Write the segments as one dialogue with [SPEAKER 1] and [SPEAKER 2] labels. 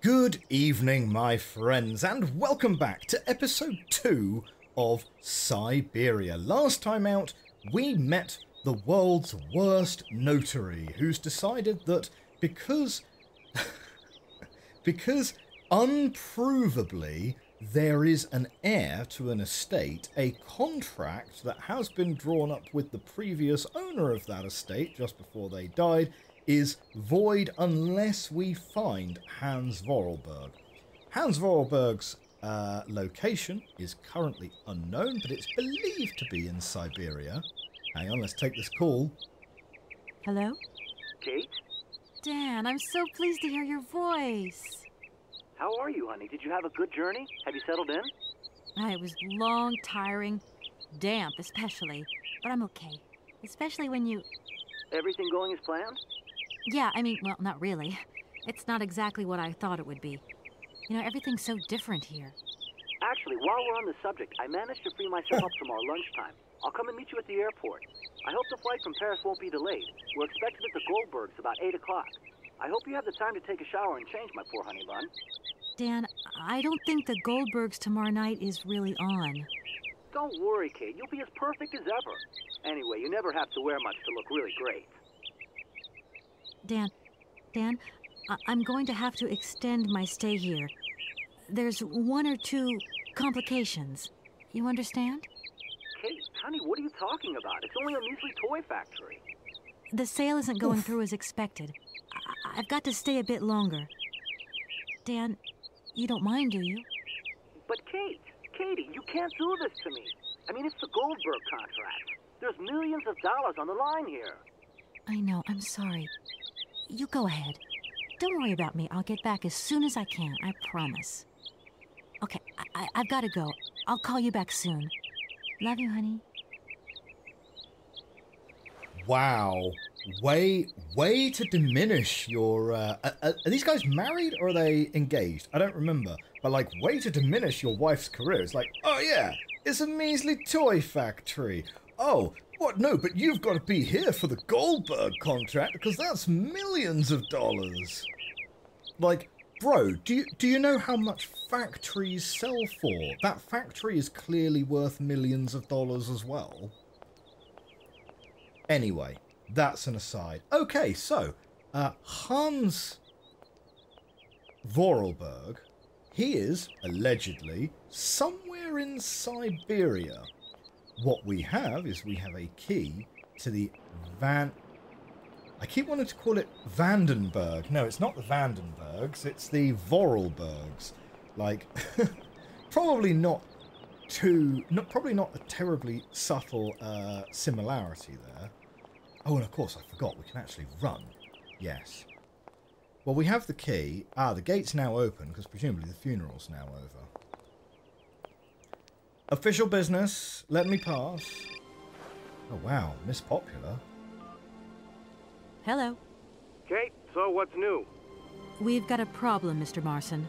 [SPEAKER 1] Good evening, my friends, and welcome back to episode 2 of Syberia. Last time out, we met the world's worst notary, who's decided that because unprovably there is an heir to an estate, a contract that has been drawn up with the previous owner of that estate just before they died is void unless we find Hans Vorarlberg. Hans Vorarlberg's location is currently unknown, but it's believed to be in Syberia. Hang on, let's take this call.
[SPEAKER 2] Hello?
[SPEAKER 3] Kate?
[SPEAKER 2] Dan, I'm so pleased to hear your voice.
[SPEAKER 3] How are you, honey? Did you have a good journey? Have you settled in?
[SPEAKER 2] It was long, tiring, damp especially, but I'm okay. Especially when you...
[SPEAKER 3] Everything going as planned?
[SPEAKER 2] Yeah, I mean, well, not really. It's not exactly what I thought it would be. You know, everything's so different here.
[SPEAKER 3] Actually, while we're on the subject, I managed to free myself up tomorrow lunchtime. I'll come and meet you at the airport. I hope the flight from Paris won't be delayed. We're expected at the Goldbergs about 8 o'clock. I hope you have the time to take a shower and change, my poor honey bun.
[SPEAKER 2] Dan, I don't think the Goldbergs tomorrow night is really on.
[SPEAKER 3] Don't worry, Kate. You'll be as perfect as ever. Anyway, you never have to wear much to look really great.
[SPEAKER 2] Dan, I'm going to have to extend my stay here. There's 1 or 2 complications. You understand?
[SPEAKER 3] Kate, honey, what are you talking about? It's only a measly toy factory.
[SPEAKER 2] The sale isn't going through as expected. I've got to stay a bit longer. Dan, you don't mind, do you?
[SPEAKER 3] But Katie, you can't do this to me. I mean, it's the Goldberg contract. There's millions of dollars on the line here.
[SPEAKER 2] I know, I'm sorry. You go ahead. Don't worry about me. I'll get back as soon as I can, I promise. Okay, I've got to go. I'll call you back soon. Love you, honey.
[SPEAKER 1] Wow. Way to diminish your... are these guys married or are they engaged? I don't remember. But, like, way to diminish your wife's career. It's like, oh, yeah, it's a measly toy factory. Oh, what? No, but you've got to be here for the Goldberg contract because that's millions of dollars. Like, bro, do you know how much factories sell for? That factory is clearly worth millions of dollars as well. Anyway, that's an aside. Okay, so, Hans Vorarlberg, he is, allegedly, somewhere in Syberia. What we have is we have a key to the I keep wanting to call it Vandenberg. No, it's not the Vandenbergs, it's the Vorarlbergs. Like, probably not a terribly subtle similarity there. Oh, and of course, I forgot, we can actually run. Yes. Well, we have the key. The gate's now open, because presumably the funeral's now over. Official business. Let me pass. Oh, wow. Miss Popular.
[SPEAKER 2] Hello.
[SPEAKER 4] Kate, so what's new?
[SPEAKER 2] We've got a problem, Mr. Marson.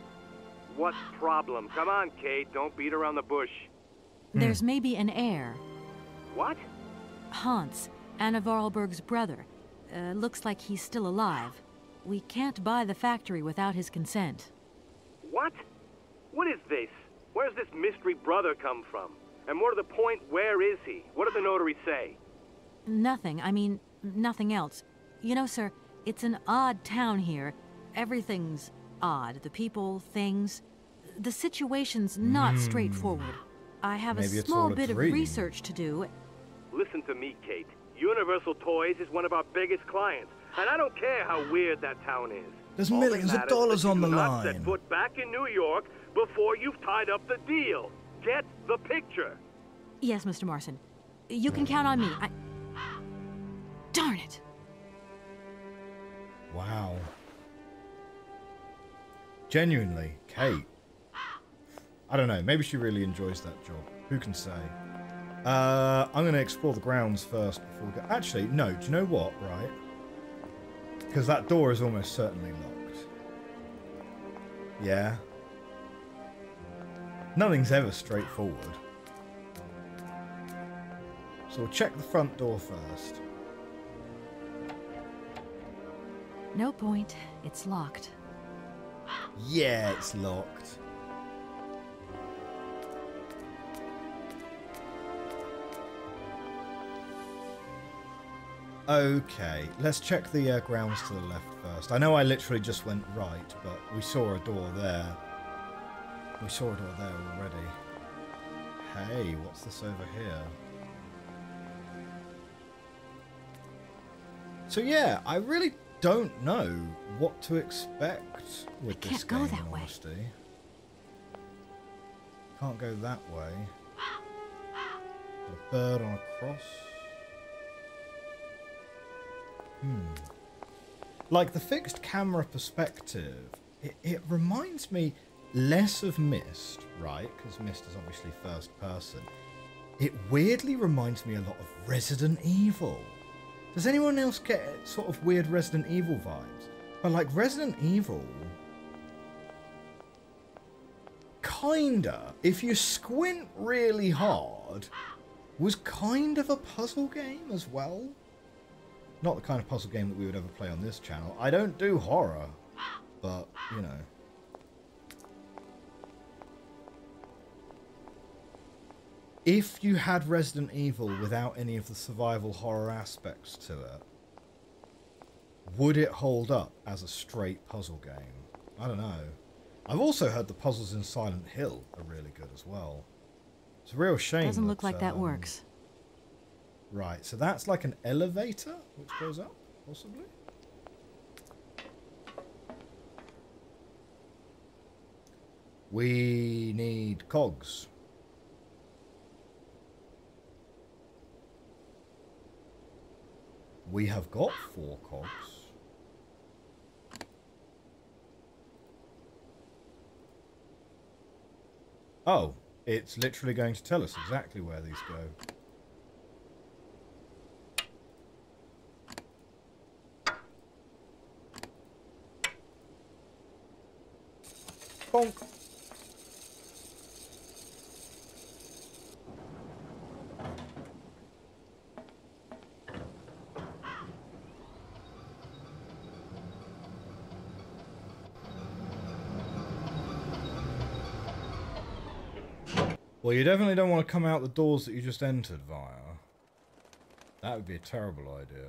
[SPEAKER 4] What problem? Come on, Kate, don't beat around the bush.
[SPEAKER 2] There's maybe an heir.
[SPEAKER 4] What?
[SPEAKER 2] Hans, Anna Vorarlberg's brother. Looks like he's still alive. We can't buy the factory without his consent.
[SPEAKER 4] What? What is this? Where's this mystery brother come from? And more to the point, where is he? What did the notary say?
[SPEAKER 2] Nothing. I mean, nothing else. You know, sir, it's an odd town here. Everything's odd. The people, things. The situation's not straightforward. I have
[SPEAKER 1] Maybe
[SPEAKER 2] a
[SPEAKER 1] it's all
[SPEAKER 2] small
[SPEAKER 1] a
[SPEAKER 2] bit of
[SPEAKER 1] dream.
[SPEAKER 2] research to do.
[SPEAKER 4] Listen to me, Kate. Universal Toys is one of our biggest clients, and I don't care how weird that town is.
[SPEAKER 1] There's
[SPEAKER 4] All that
[SPEAKER 1] millions of
[SPEAKER 4] matters is
[SPEAKER 1] dollars
[SPEAKER 4] that
[SPEAKER 1] on
[SPEAKER 4] you
[SPEAKER 1] the
[SPEAKER 4] do not
[SPEAKER 1] line.
[SPEAKER 4] set foot back in New York before you've tied up the deal. Get the picture.
[SPEAKER 2] Yes, Mr. Marson. You can count on me. Darn it!
[SPEAKER 1] Wow. Genuinely, Kate. I don't know. Maybe she really enjoys that job. Who can say? I'm going to explore the grounds first before we go. Actually, no. Do you know what, right? Because that door is almost certainly locked. Yeah. Nothing's ever straightforward. So we'll check the front door first.
[SPEAKER 2] No point. It's locked.
[SPEAKER 1] Yeah, it's locked. Okay, let's check the grounds to the left first. I know I literally just went right, but we saw a door there. We saw a door there already. Hey, what's this over here? So yeah, I really don't know what to expect with this game, in honesty. Can't go that way. Got a bird on a cross. Like the fixed camera perspective, it reminds me less of Myst, right? Because Myst is obviously first person. It weirdly reminds me a lot of Resident Evil. Does anyone else get sort of weird Resident Evil vibes? But like Resident Evil, kinda, if you squint really hard, was kind of a puzzle game as well. Not the kind of puzzle game that we would ever play on this channel. I don't do horror, but, you know. If you had Resident Evil without any of the survival horror aspects to it, would it hold up as a straight puzzle game? I don't know. I've also heard the puzzles in Silent Hill are really good as well. It's a real shame.
[SPEAKER 2] Doesn't look like that works.
[SPEAKER 1] Right, so that's like an elevator which goes up, possibly? We need cogs. We have got 4 cogs. Oh, it's literally going to tell us exactly where these go. Bonk. Well, you definitely don't want to come out the doors that you just entered via. That would be a terrible idea.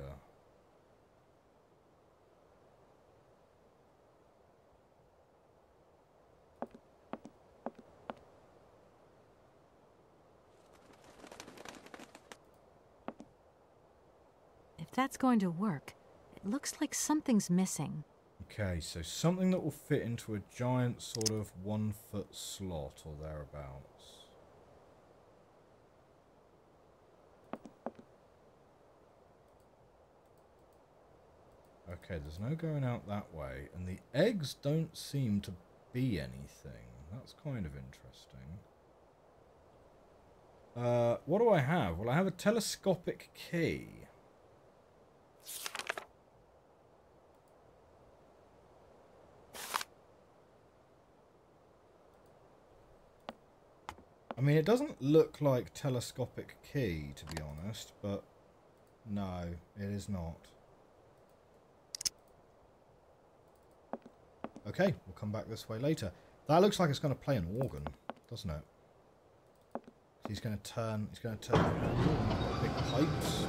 [SPEAKER 2] If that's going to work, it looks like something's missing.
[SPEAKER 1] Okay, so something that will fit into a giant sort of 1-foot slot or thereabouts. Okay, there's no going out that way, and the eggs don't seem to be anything. That's kind of interesting. What do I have? Well, I have a telescopic key. I mean, it doesn't look like telescopic key, to be honest, but no, it is not. Okay, we'll come back this way later. That looks like it's going to play an organ, doesn't it? He's going to turn the handle and got big pipes.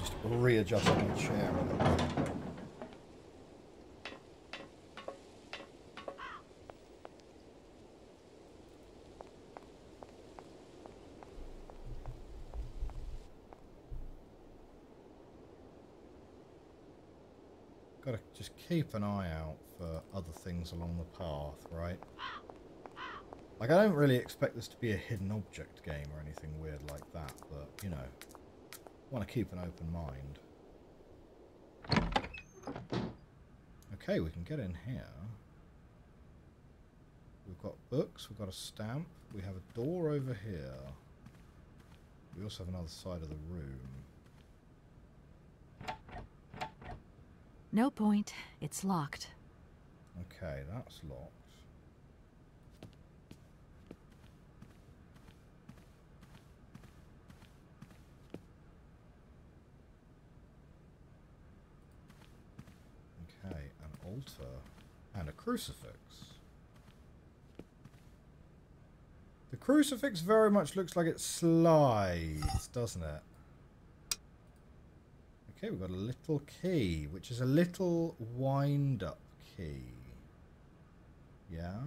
[SPEAKER 1] Just readjust my chair a little bit. Gotta just keep an eye out for other things along the path, right? Like, I don't really expect this to be a hidden object game or anything weird like that, but, you know, want to keep an open mind. Okay, we can get in here. We've got books, we've got a stamp, we have a door over here. We also have another side of the room.
[SPEAKER 2] No point. It's locked.
[SPEAKER 1] Okay, that's locked. altar and a crucifix. The crucifix very much looks like it slides, doesn't it? Okay, we've got a little key, which is a little wind-up key. Yeah?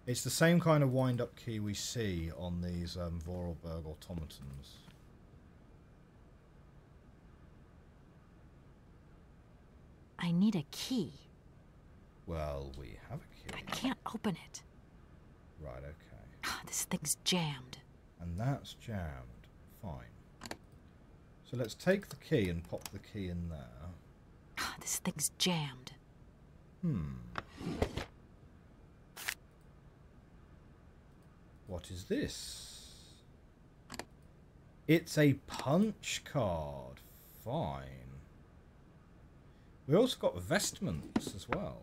[SPEAKER 1] It's the same kind of wind-up key we see on these Vorarlberg automatons.
[SPEAKER 2] I need a key.
[SPEAKER 1] Well, we have a key.
[SPEAKER 2] I can't open it.
[SPEAKER 1] Right, okay.
[SPEAKER 2] This thing's jammed.
[SPEAKER 1] And that's jammed. Fine. So let's take the key and pop the key in there.
[SPEAKER 2] This thing's jammed.
[SPEAKER 1] What is this? It's a punch card. Fine. We also got vestments as well.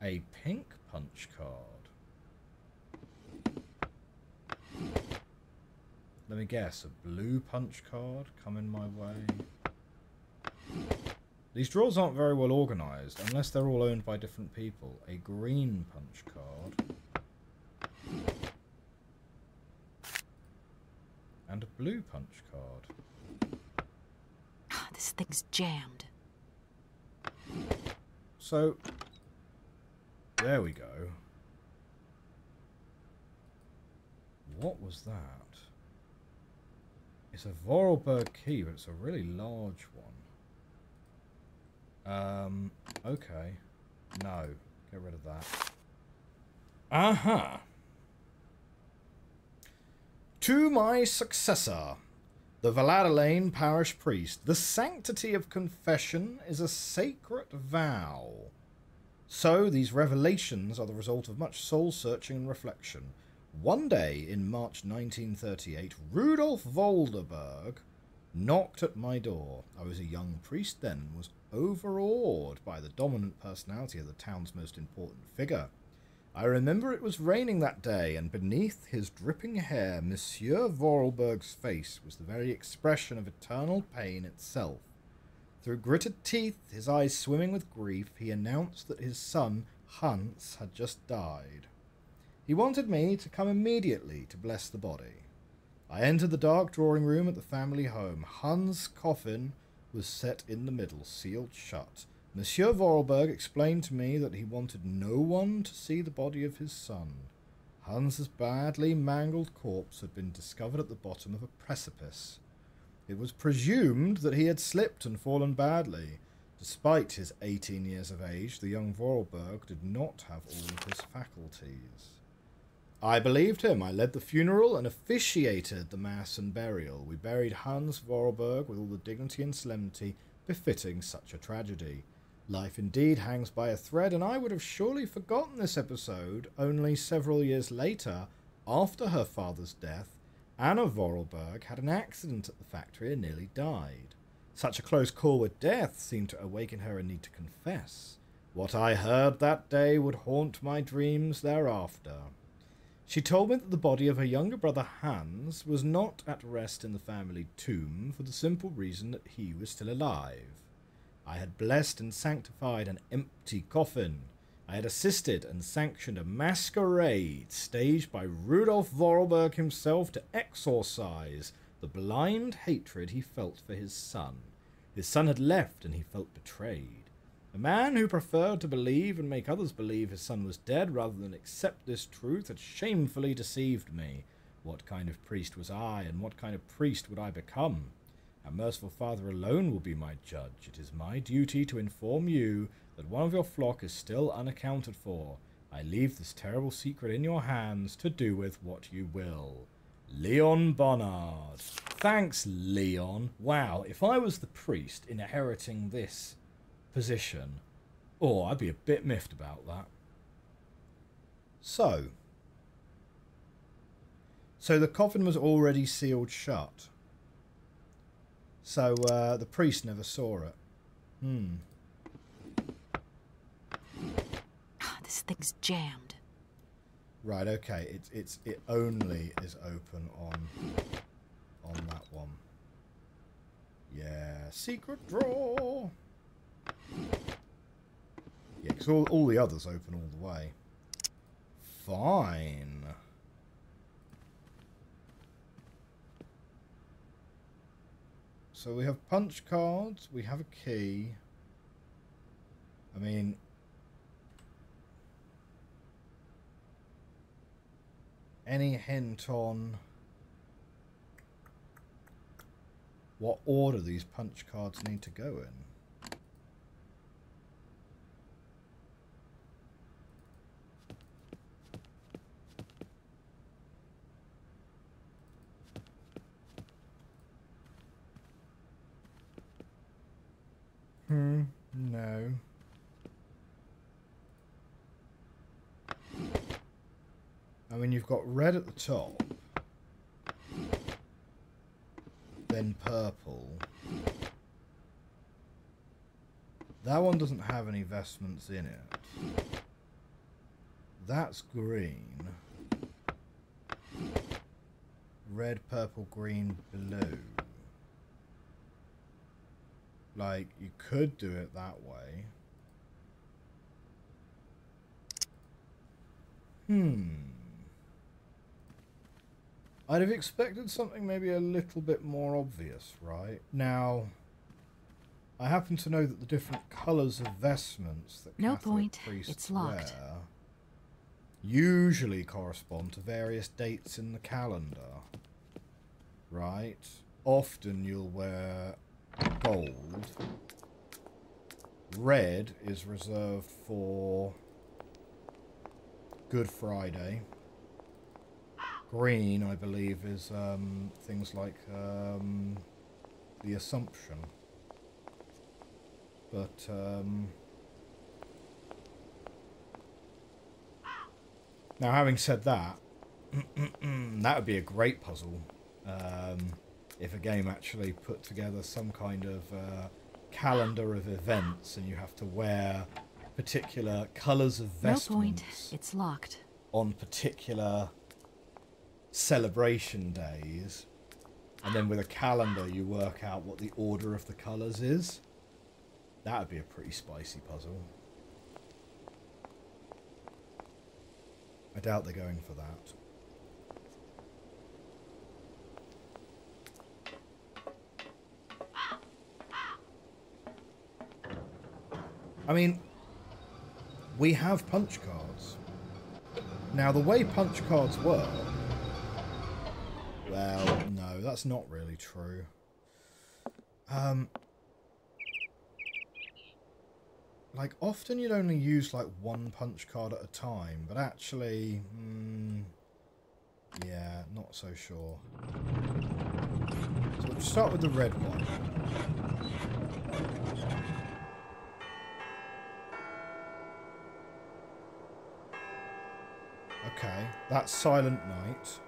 [SPEAKER 1] A pink punch card. Let me guess, a blue punch card coming my way. These drawers aren't very well organised, unless they're all owned by different people. A green punch card. And a blue punch card.
[SPEAKER 2] This thing's jammed.
[SPEAKER 1] So, there we go. What was that? It's a Vorarlberg key, but it's a really large one. Okay. No. Get rid of that. Aha! To my successor, the Valladolid parish priest, the sanctity of confession is a sacred vow. So these revelations are the result of much soul-searching and reflection. One day in March 1938, Rudolf Volderberg knocked at my door. I was a young priest then and was overawed by the dominant personality of the town's most important figure. I remember it was raining that day, and beneath his dripping hair, Monsieur Vorarlberg's face was the very expression of eternal pain itself. Through gritted teeth, his eyes swimming with grief, he announced that his son, Hans, had just died. He wanted me to come immediately to bless the body. I entered the dark drawing room at the family home. Hans' coffin was set in the middle, sealed shut. Monsieur Vorarlberg explained to me that he wanted no one to see the body of his son. Hans's badly mangled corpse had been discovered at the bottom of a precipice. It was presumed that he had slipped and fallen badly. Despite his 18 years of age, the young Vorarlberg did not have all of his faculties. I believed him. I led the funeral and officiated the mass and burial. We buried Hans Vorarlberg with all the dignity and solemnity befitting such a tragedy. Life indeed hangs by a thread, and I would have surely forgotten this episode only several years later, after her father's death. Anna Vorarlberg had an accident at the factory and nearly died. Such a close call with death seemed to awaken her a need to confess. What I heard that day would haunt my dreams thereafter. She told me that the body of her younger brother Hans was not at rest in the family tomb for the simple reason that he was still alive. I had blessed and sanctified an empty coffin. I had assisted and sanctioned a masquerade staged by Rudolf Vorarlberg himself to exorcise the blind hatred he felt for his son. His son had left and he felt betrayed. A man who preferred to believe and make others believe his son was dead rather than accept this truth had shamefully deceived me. What kind of priest was I, and what kind of priest would I become? Our merciful Father alone will be my judge. It is my duty to inform you that one of your flock is still unaccounted for. I leave this terrible secret in your hands to do with what you will. Leon Bonnard. Thanks, Leon. Wow, if I was the priest inheriting this position, I'd be a bit miffed about that. So the coffin was already sealed shut. So the priest never saw it.
[SPEAKER 2] This thing's jammed.
[SPEAKER 1] Right, okay. It only is open on that one. Yeah, secret drawer. Yeah, because all the others open all the way. Fine. So we have punch cards, we have a key. I mean, any hint on what order these punch cards need to go in? No. I mean, you've got red at the top, then purple. That one doesn't have any vestments in it. That's green. Red, purple, green, blue. Like, you could do it that way. I'd have expected something maybe a little bit more obvious, right? Now, I happen to know that the different colours of vestments that Catholic priests
[SPEAKER 2] it's locked.
[SPEAKER 1] wear usually correspond to various dates in the calendar, right? Often you'll wear gold. Red is reserved for Good Friday. Green, I believe, is things like the Assumption. But now, having said that, that would be a great puzzle if a game actually put together some kind of calendar of events, and you have to wear particular colours of vestments.
[SPEAKER 2] It's locked.
[SPEAKER 1] On particular celebration days, and then with a calendar you work out what the order of the colours is. That would be a pretty spicy puzzle. I doubt they're going for that. I mean, we have punch cards. Now, the way punch cards work... Well, no, that's not really true. Like, often you'd only use, like, one punch card at a time, but actually... yeah, not so sure. So we'll start with the red one. Okay, that's Silent Night.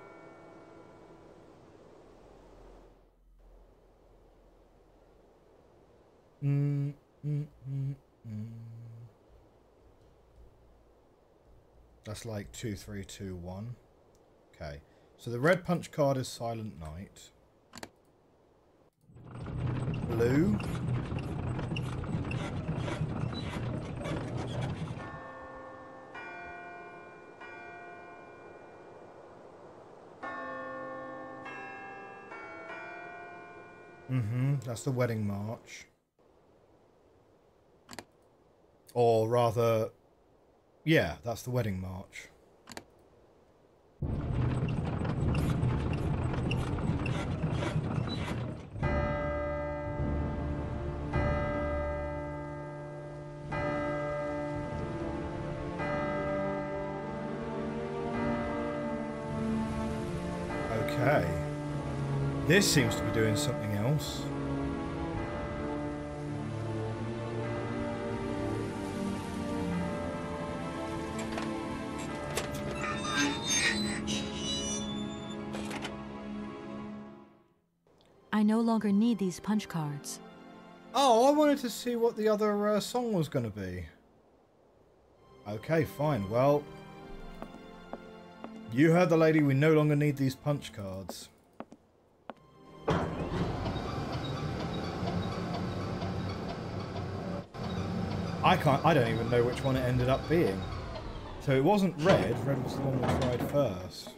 [SPEAKER 1] That's like 2, 3, 2, 1. Okay, so the red punch card is Silent Night. Blue. That's the Wedding March. Or rather, yeah, that's the Wedding March. Okay. This seems to be doing something else.
[SPEAKER 2] I no longer need these punch cards.
[SPEAKER 1] Oh, I wanted to see what the other song was going to be. Okay, fine. Well, You heard the lady, we no longer need these punch cards. I don't even know which one it ended up being. So it wasn't red, red was the one we tried first.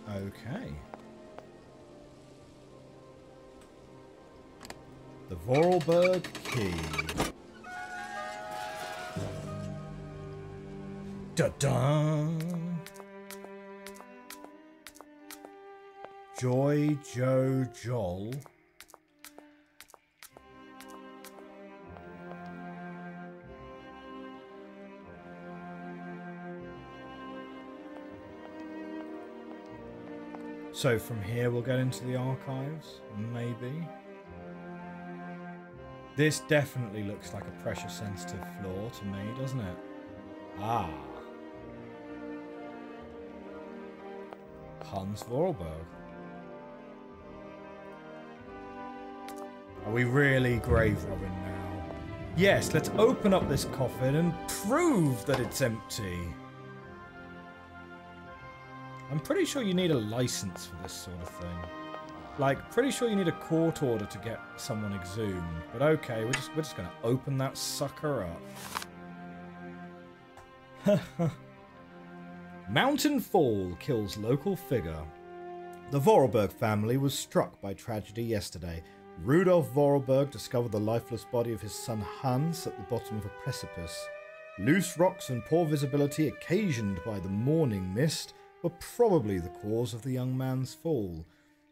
[SPEAKER 1] Okay. The Vorarlberg Key. Da-da! Joy, Joe, Joel. So from here we'll get into the archives, maybe. This definitely looks like a pressure-sensitive floor to me, doesn't it? Ah. Hans Vorarlberg. Are we really grave robbing now? Yes, let's open up this coffin and prove that it's empty. I'm pretty sure you need a license for this sort of thing. Like, pretty sure you need a court order to get someone exhumed. But okay, we're just gonna open that sucker up. Mountain fall kills local figure. The Vorarlberg family was struck by tragedy yesterday. Rudolf Vorarlberg discovered the lifeless body of his son Hans at the bottom of a precipice. Loose rocks and poor visibility occasioned by the morning mist were probably the cause of the young man's fall.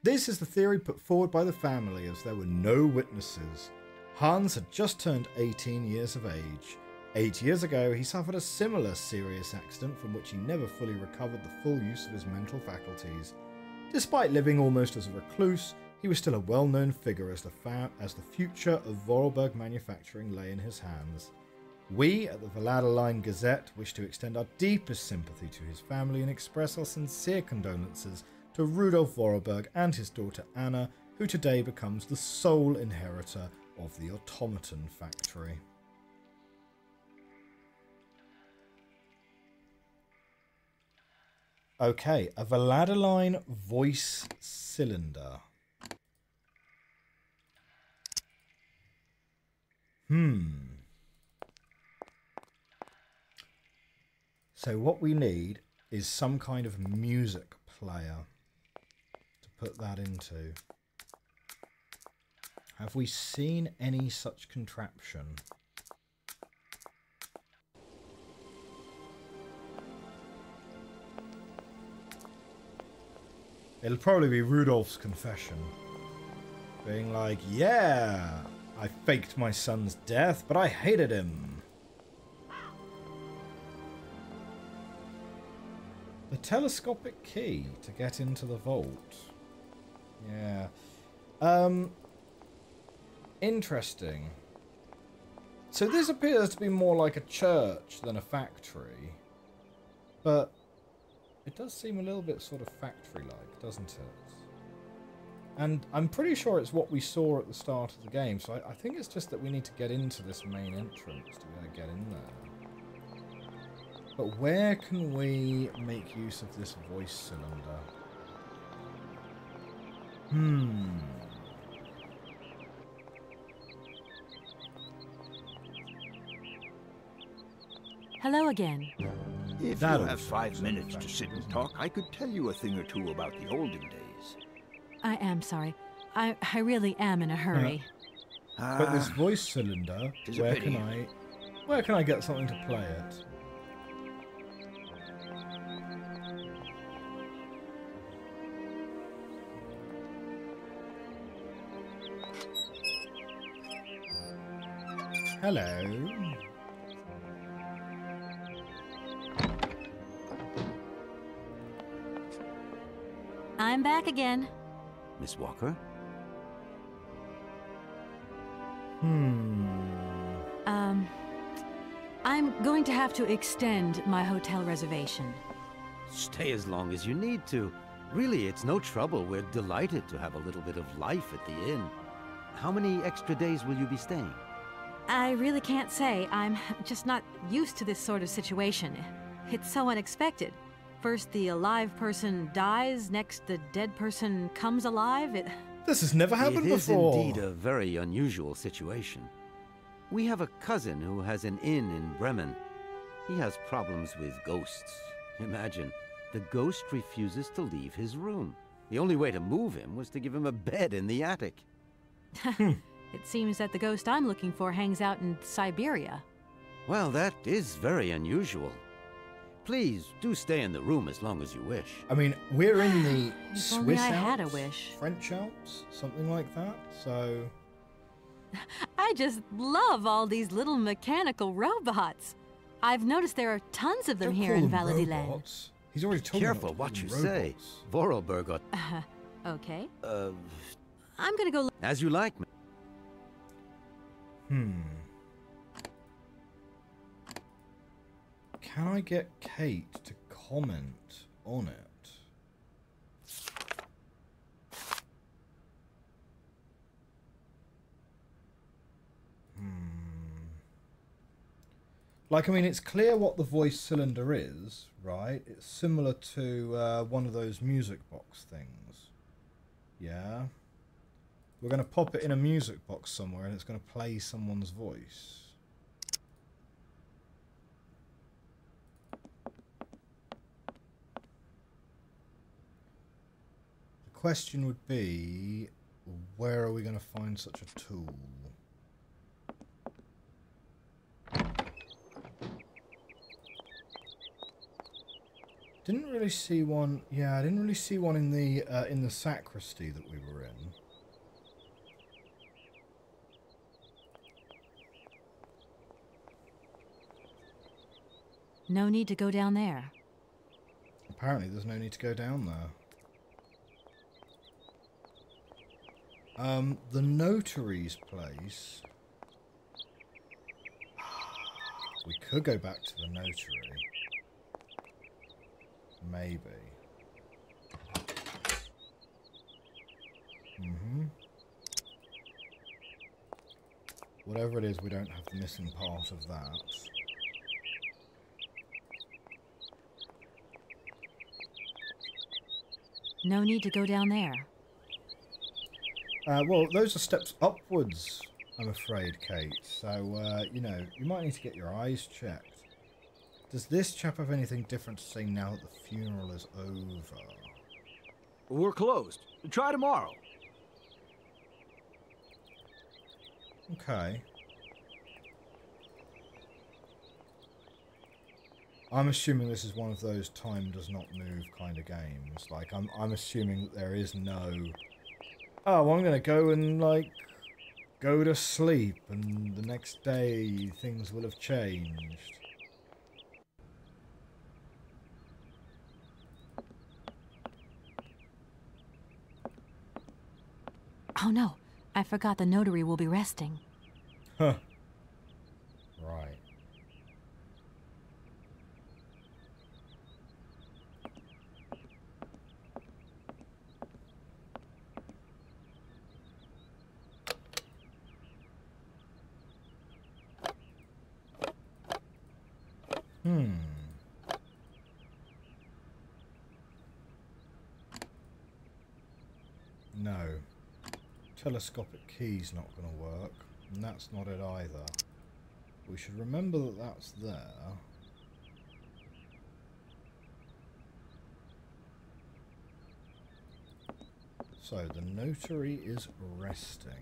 [SPEAKER 1] This is the theory put forward by the family, as there were no witnesses. Hans had just turned 18 years of age. 8 years ago, he suffered a similar serious accident from which he never fully recovered the full use of his mental faculties. Despite living almost as a recluse, he was still a well-known figure as the future of Vorarlberg manufacturing lay in his hands. We at the Valadeline Gazette wish to extend our deepest sympathy to his family and express our sincere condolences to Rudolf Vorarlberg and his daughter Anna, who today becomes the sole inheritor of the automaton factory. Okay, a Valadeline voice cylinder. So what we need is some kind of music player to put that into. Have we seen any such contraption? It'll probably be Rudolph's confession. Being like, yeah, I faked my son's death, but I hated him. The telescopic key to get into the vault. Yeah. Interesting. So this appears to be more like a church than a factory. But it does seem a little bit sort of factory-like, doesn't it? And I'm pretty sure it's what we saw at the start of the game, so I think it's just that we need to get into this main entrance to be able to get in there. But where can we make use of this voice cylinder?
[SPEAKER 2] Hello again.
[SPEAKER 5] If you have 5 minutes to sit and talk, I could tell you a thing or two about the olden days.
[SPEAKER 2] I am sorry. I really am in a hurry.
[SPEAKER 1] But this voice cylinder, where can I get something to play it? Hello.
[SPEAKER 2] I'm back again.
[SPEAKER 5] Miss Walker?
[SPEAKER 2] I'm going to have to extend my hotel reservation.
[SPEAKER 6] Stay as long as you need to. Really, it's no trouble. We're delighted to have a little bit of life at the inn. How many extra days will you be staying?
[SPEAKER 2] I really can't say. I'm just not used to this sort of situation. It's so unexpected. First the alive person dies, next the dead person comes alive.
[SPEAKER 1] This has never happened before.
[SPEAKER 6] It is indeed a very unusual situation. We have a cousin who has an inn in Bremen. He has problems with ghosts. Imagine, the ghost refuses to leave his room. The only way to move him was to give him a bed in the attic.
[SPEAKER 2] It seems that the ghost I'm looking for hangs out in Syberia.
[SPEAKER 6] Well, that is very unusual. Please, do stay in the room as long as you wish.
[SPEAKER 1] I mean, we're in the
[SPEAKER 2] If
[SPEAKER 1] Swiss
[SPEAKER 2] only I
[SPEAKER 1] Alps,
[SPEAKER 2] had a wish.
[SPEAKER 1] French Alps, something like that, so...
[SPEAKER 2] I just love all these little mechanical robots. I've noticed there are tons of them
[SPEAKER 1] Don't
[SPEAKER 2] here
[SPEAKER 1] call
[SPEAKER 2] in
[SPEAKER 1] them
[SPEAKER 2] Valladolid.
[SPEAKER 1] robots. He's already told
[SPEAKER 6] Careful
[SPEAKER 1] me
[SPEAKER 6] what you
[SPEAKER 1] robots.
[SPEAKER 6] say. Vorarlberg got...
[SPEAKER 2] Okay. I'm gonna go.
[SPEAKER 6] As you like.
[SPEAKER 1] Can I get Kate to comment on it? Like, I mean, it's clear what the voice cylinder is, right? It's similar to one of those music box things. Yeah. We're going to pop it in a music box somewhere and it's going to play someone's voice. The question would be, where are we going to find such a tool? Didn't really see one. Yeah, I didn't really see one in the sacristy that we were in.
[SPEAKER 2] No need to go down there.
[SPEAKER 1] Apparently, there's no need to go down there. The notary's place. We could go back to the notary. Maybe. Whatever it is, we don't have the missing part of that.
[SPEAKER 2] No need to go down there.
[SPEAKER 1] Well, those are steps upwards, I'm afraid, Kate. So, you know, you might need to get your eyes checked. Does this chap have anything different to say now that the funeral is over?
[SPEAKER 5] We're closed. Try tomorrow.
[SPEAKER 1] Okay. I'm assuming this is one of those time does not move kind of games. Like, I'm assuming that there is no... Oh, well, I'm going to go and, like, go to sleep, and the next day things will have changed.
[SPEAKER 2] Oh no, I forgot the notary will be resting.
[SPEAKER 1] Huh. Right. No. Telescopic key's not going to work, and that's not it either. We should remember that that's there. So, the notary is resting.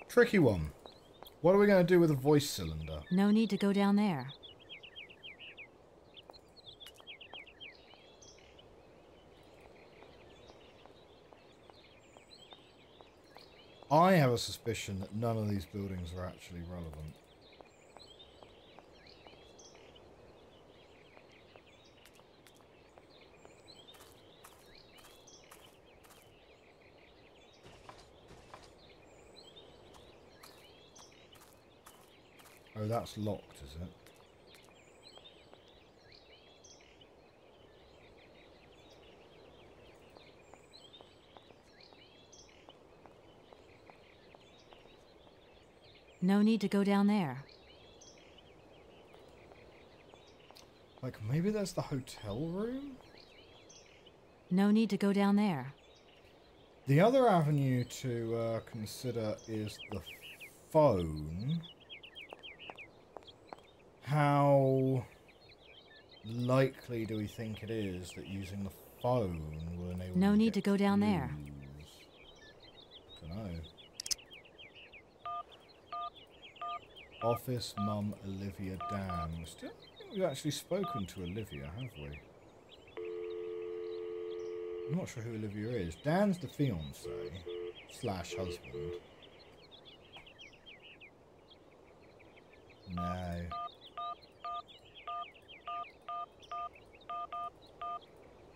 [SPEAKER 1] Tricky one. What are we going to do with a voice cylinder?
[SPEAKER 2] No need to go down there.
[SPEAKER 1] I have a suspicion that none of these buildings are actually relevant. Oh, that's locked, is it?
[SPEAKER 2] No need to go down there.
[SPEAKER 1] Like, maybe there's the hotel room?
[SPEAKER 2] No need to go down there.
[SPEAKER 1] The other avenue to consider is the phone. How likely do we think it is that using the phone will enable...
[SPEAKER 2] No need to go down there.
[SPEAKER 1] Dunno. Office, Mum, Olivia, Dan. Still don't think we've actually spoken to Olivia, have we? I'm not sure who Olivia is. Dan's the fiancé / husband. No.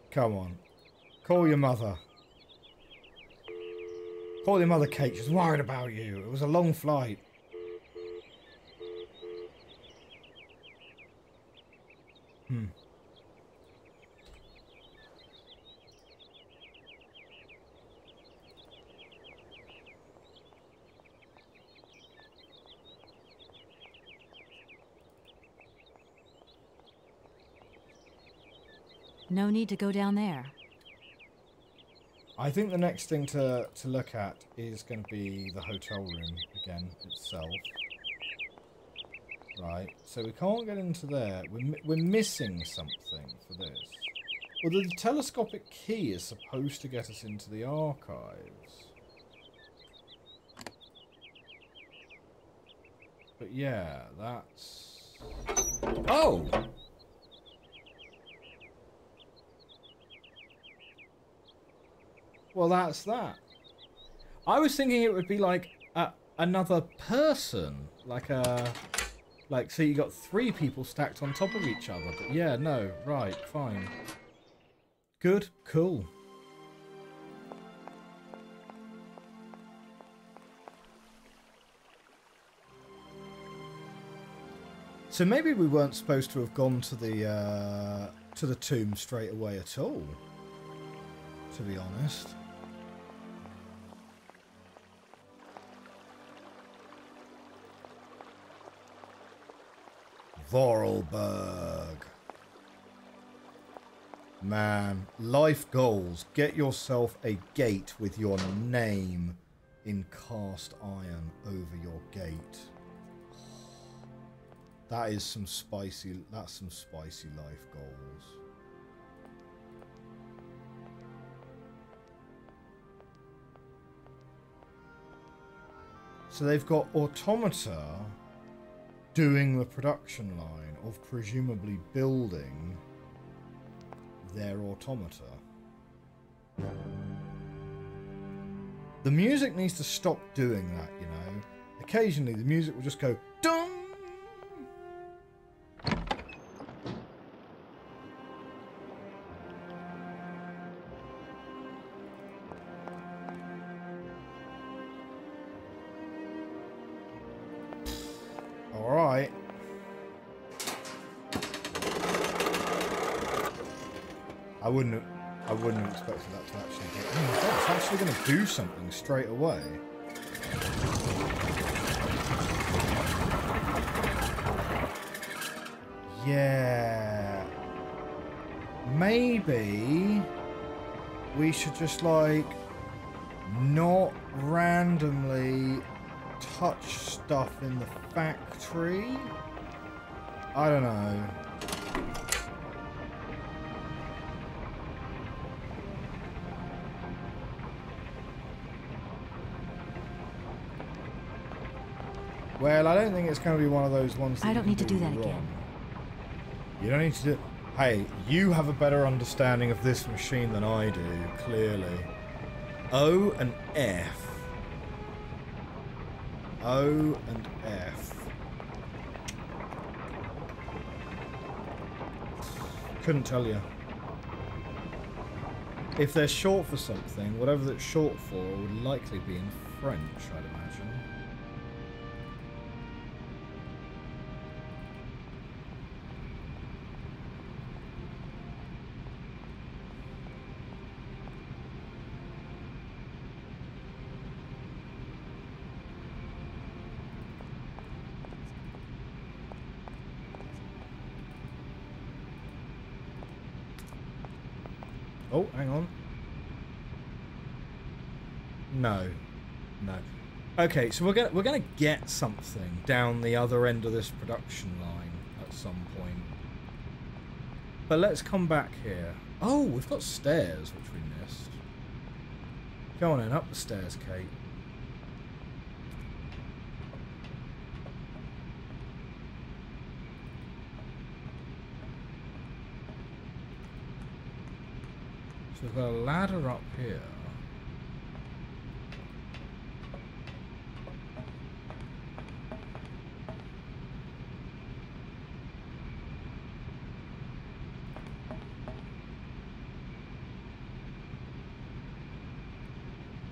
[SPEAKER 1] Come on. Call your mother. Call your mother, Kate. She's worried about you. It was a long flight.
[SPEAKER 2] No need to go down there.
[SPEAKER 1] I think the next thing to look at is going to be the hotel room again itself. Right, so we can't get into there. We're missing something for this. Although the telescopic key is supposed to get us into the archives. But yeah, that's... Oh! Well, that's that. I was thinking it would be like another person. Like, so you got 3 people stacked on top of each other. But yeah, no, right, fine. Good, cool. So maybe we weren't supposed to have gone to the tomb straight away at all, to be honest. Vorarlberg. Man, life goals. Get yourself a gate with your name in cast iron over your gate. That is some spicy, that's some spicy life goals. So they've got automata doing the production line of presumably building their automata. The music needs to stop doing that, you know. Occasionally the music will just go dum. Alright. I wouldn't have expected that to actually get... Oh, it's actually going to do something straight away. Yeah. Maybe we should just, like, not randomly touch stuff in the factory. I don't know. Well, I don't think it's going to be one of those ones that
[SPEAKER 2] I don't need to do that
[SPEAKER 1] wrong.
[SPEAKER 2] again.
[SPEAKER 1] You don't need to do... Hey, you have a better understanding of this machine than I do, clearly. O and F. O and F. Couldn't tell you. If they're short for something, whatever that's short for would likely be in French, I'd imagine. Oh, hang on. No. No. Okay, so we're gonna get something down the other end of this production line at some point. But let's come back here. Oh, we've got stairs, which we missed. Go on then, up the stairs, Kate. So we've got a ladder up here.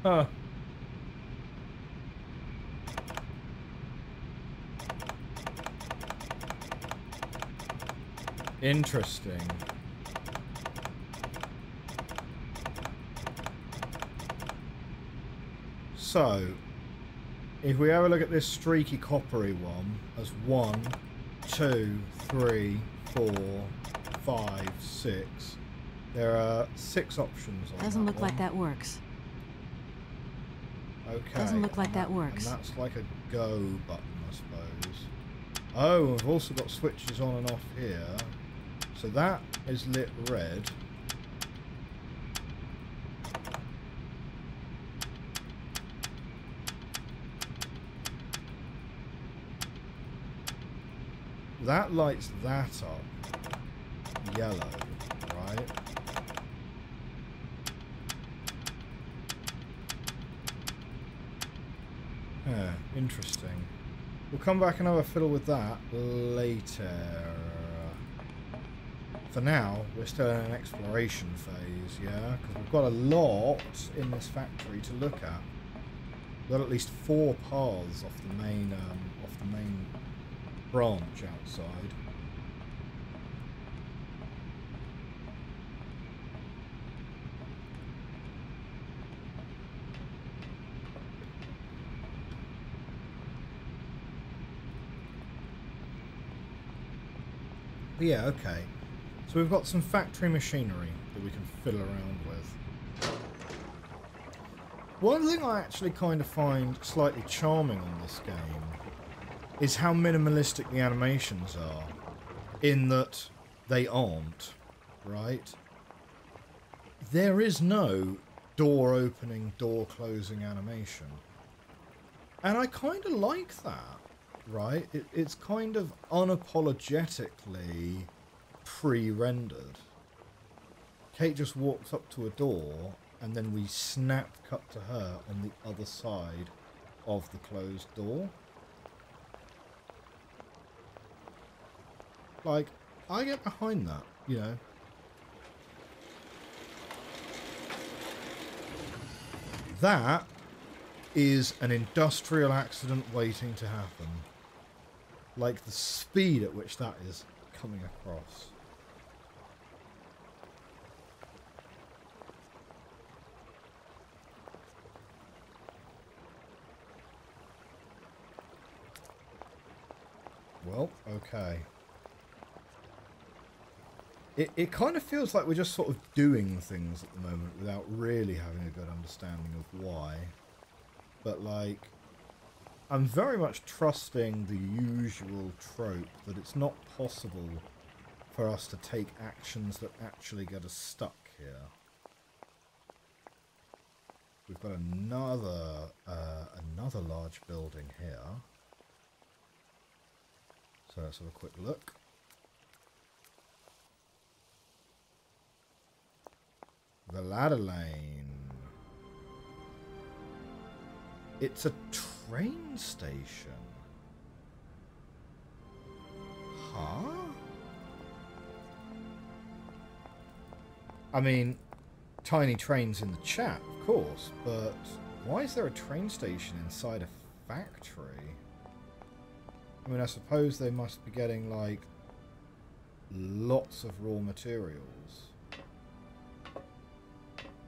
[SPEAKER 1] Huh. Interesting. So, if we have a look at this streaky coppery one as 1, 2, 3, 4, 5, 6, there are 6 options on
[SPEAKER 2] Doesn't look
[SPEAKER 1] one.
[SPEAKER 2] like that works.
[SPEAKER 1] Okay.
[SPEAKER 2] Doesn't look like that works.
[SPEAKER 1] And that's like a go button, I suppose. Oh, we've also got switches on and off here. So that is lit red. That lights that up. Yellow, right? Yeah, interesting. We'll come back and have a fiddle with that later. For now, we're still in an exploration phase, yeah? Because we've got a lot in this factory to look at. We've got at least 4 paths off the main branch outside. But yeah, okay. So we've got some factory machinery that we can fiddle around with. One thing I actually kind of find slightly charming on this game is how minimalistic the animations are, in that they aren't, right? There is no door opening, door closing animation. And I kind of like that, right? It's kind of unapologetically pre-rendered. Kate just walks up to a door and then we snap cut to her on the other side of the closed door. Like, I get behind that, you know. That is an industrial accident waiting to happen. Like the speed at which that is coming across. Well, okay. It kind of feels like we're just sort of doing things at the moment without really having a good understanding of why. But, like, I'm very much trusting the usual trope that it's not possible for us to take actions that actually get us stuck here. We've got another large building here. So let's have a quick look. The ladder lane. It's a train station. Huh? I mean, tiny trains in the chat, of course, but why is there a train station inside a factory? I mean, I suppose they must be getting, like, lots of raw materials.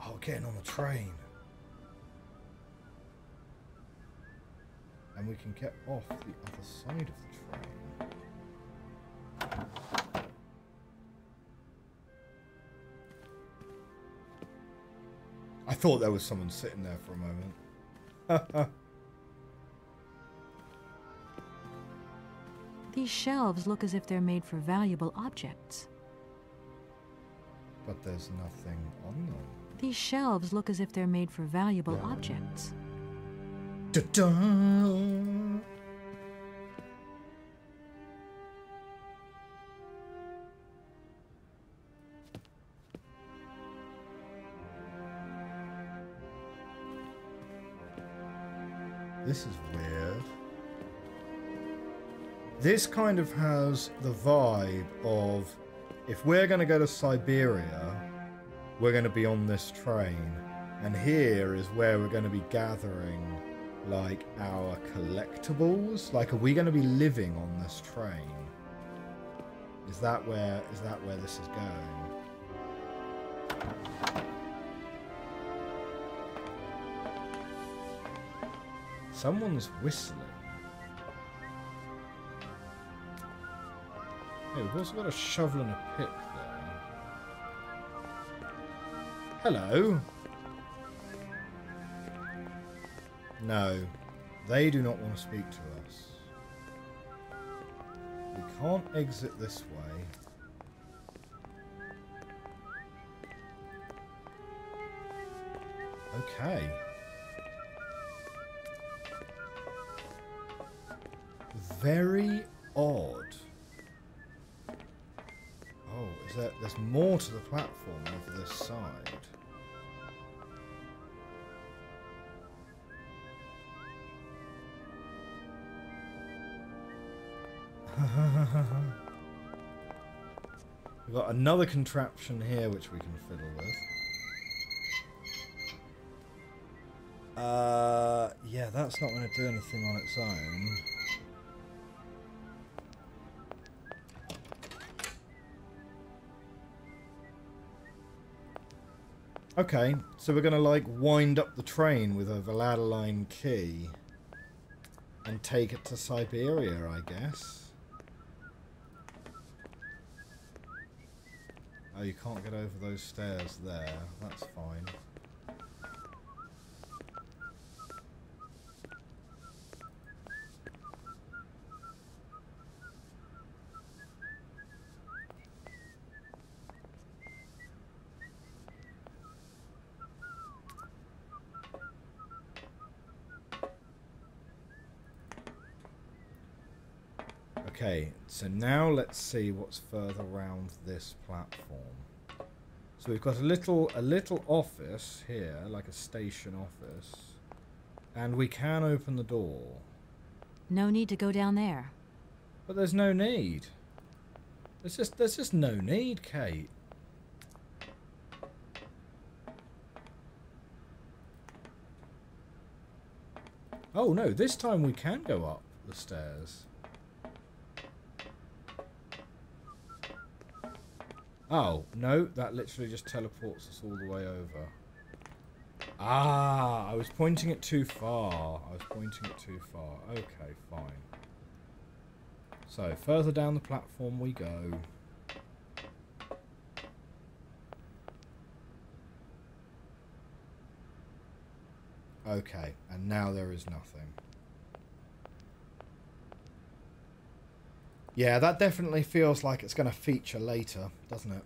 [SPEAKER 1] Oh, getting on the train. And we can get off the other side of the train. I thought there was someone sitting there for a moment.
[SPEAKER 2] These shelves look as if they're made for valuable objects.
[SPEAKER 1] But there's nothing on them.
[SPEAKER 2] These shelves look as if they're made for valuable objects.
[SPEAKER 1] Da-da! This is weird. This kind of has the vibe of, if we're going to go to Syberia, we're going to be on this train. And here is where we're going to be gathering, like, our collectibles. Like, are we going to be living on this train? Is that where this is going? Someone's whistling. Hey, we've also got a shovel and a pick there. Hello. No, they do not want to speak to us. We can't exit this way. Okay. Very odd. Oh, is there... There's more to the platform over this side. We've got another contraption here which we can fiddle with. Yeah, that's not going to do anything on its own. Okay, so we're going to, like, wind up the train with a Valadaline key and take it to Syberia, I guess. Oh, you can't get over those stairs there. That's fine. Okay, so now let's see what's further around this platform. So we've got a little office here, like a station office, and we can open the door.
[SPEAKER 2] No need to go down there.
[SPEAKER 1] But there's no need. There's just no need, Kate. Oh no, this time we can go up the stairs. Oh, no, that literally just teleports us all the way over. Ah, I was pointing it too far. Okay, fine. So, further down the platform we go. Okay, and now there is nothing. Yeah, that definitely feels like it's going to feature later, doesn't it?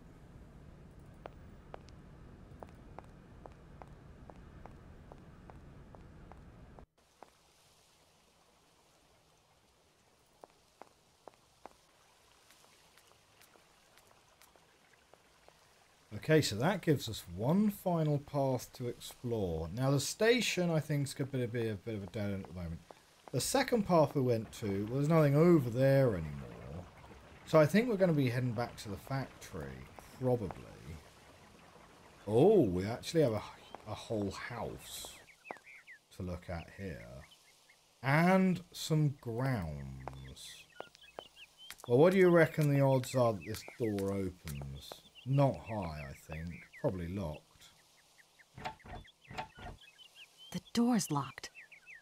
[SPEAKER 1] Okay, so that gives us one final path to explore. Now, the station, I think, is going to be a bit of a dead end at the moment. the second path we went to, there's nothing over there anymore. So I think we're going to be heading back to the factory, probably. Oh, we actually have a whole house to look at here. And some grounds. Well, what do you reckon the odds are that this door opens? Not high, I think. Probably locked.
[SPEAKER 2] The door's locked,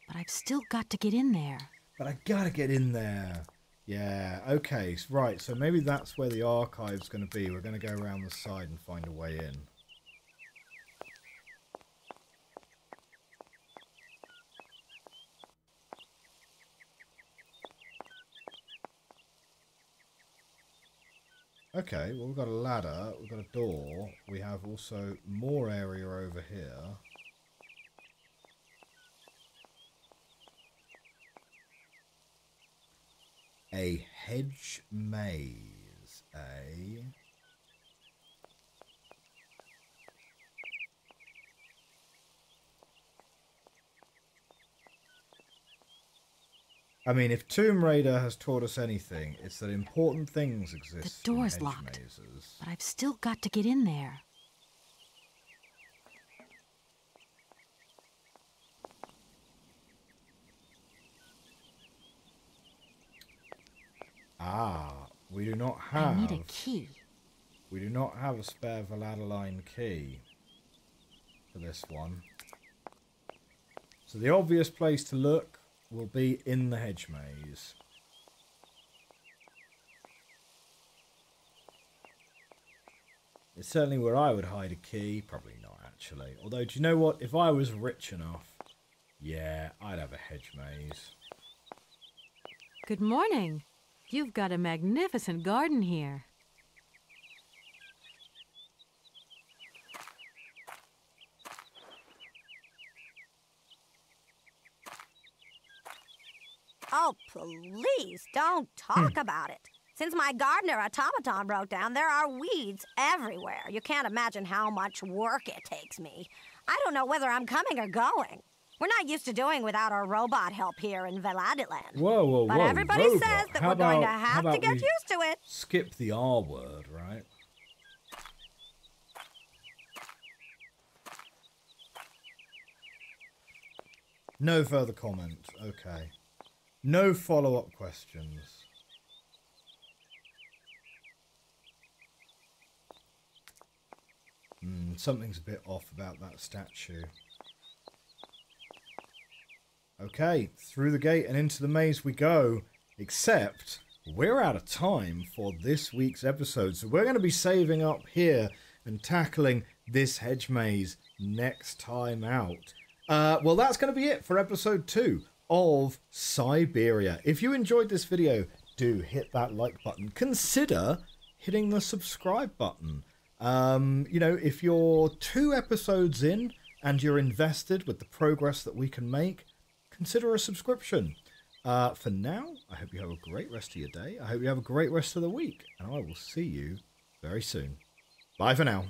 [SPEAKER 2] but I've still got to get in there.
[SPEAKER 1] But I gotta get in there. Yeah, okay, right, so maybe that's where the archive's going to be. We're going to go around the side and find a way in. Okay, well, we've got a ladder, we've got a door, we have also more area over here. A hedge maze, eh? I mean, if Tomb Raider has taught us anything, it's that important things exist.
[SPEAKER 2] The door's locked, but I've still got to get in there.
[SPEAKER 1] Ah, we do not have...
[SPEAKER 2] I need a key.
[SPEAKER 1] We do not have a spare Valadaline key for this one. So the obvious place to look will be in the hedge maze. It's certainly where I would hide a key. Probably not, actually. Although, do you know what? If I was rich enough, yeah, I'd have a hedge maze.
[SPEAKER 2] Good morning. You've got a magnificent garden here.
[SPEAKER 7] Oh, please, don't talk about it. Since my gardener automaton broke down, there are weeds everywhere. You can't imagine how much work it takes me. I don't know whether I'm coming or going. We're not used to doing without our robot help here in Veladiland.
[SPEAKER 1] Whoa, whoa, whoa.
[SPEAKER 7] But everybody
[SPEAKER 1] robot.
[SPEAKER 7] says that
[SPEAKER 1] How
[SPEAKER 7] we're going to
[SPEAKER 1] about-
[SPEAKER 7] have
[SPEAKER 1] how
[SPEAKER 7] to
[SPEAKER 1] about
[SPEAKER 7] get
[SPEAKER 1] we
[SPEAKER 7] used to it.
[SPEAKER 1] Skip the R word, right? No further comments. Okay. No follow-up questions. Something's a bit off about that statue. Okay, through the gate and into the maze we go. Except, we're out of time for this week's episode. So we're going to be saving up here and tackling this hedge maze next time out. Well, that's going to be it for episode 2 of Syberia. If you enjoyed this video, do hit that like button. Consider hitting the subscribe button. You know, if you're 2 episodes in and you're invested with the progress that we can make, consider a subscription. For now, I hope you have a great rest of your day. I hope you have a great rest of the week. And I will see you very soon. Bye for now.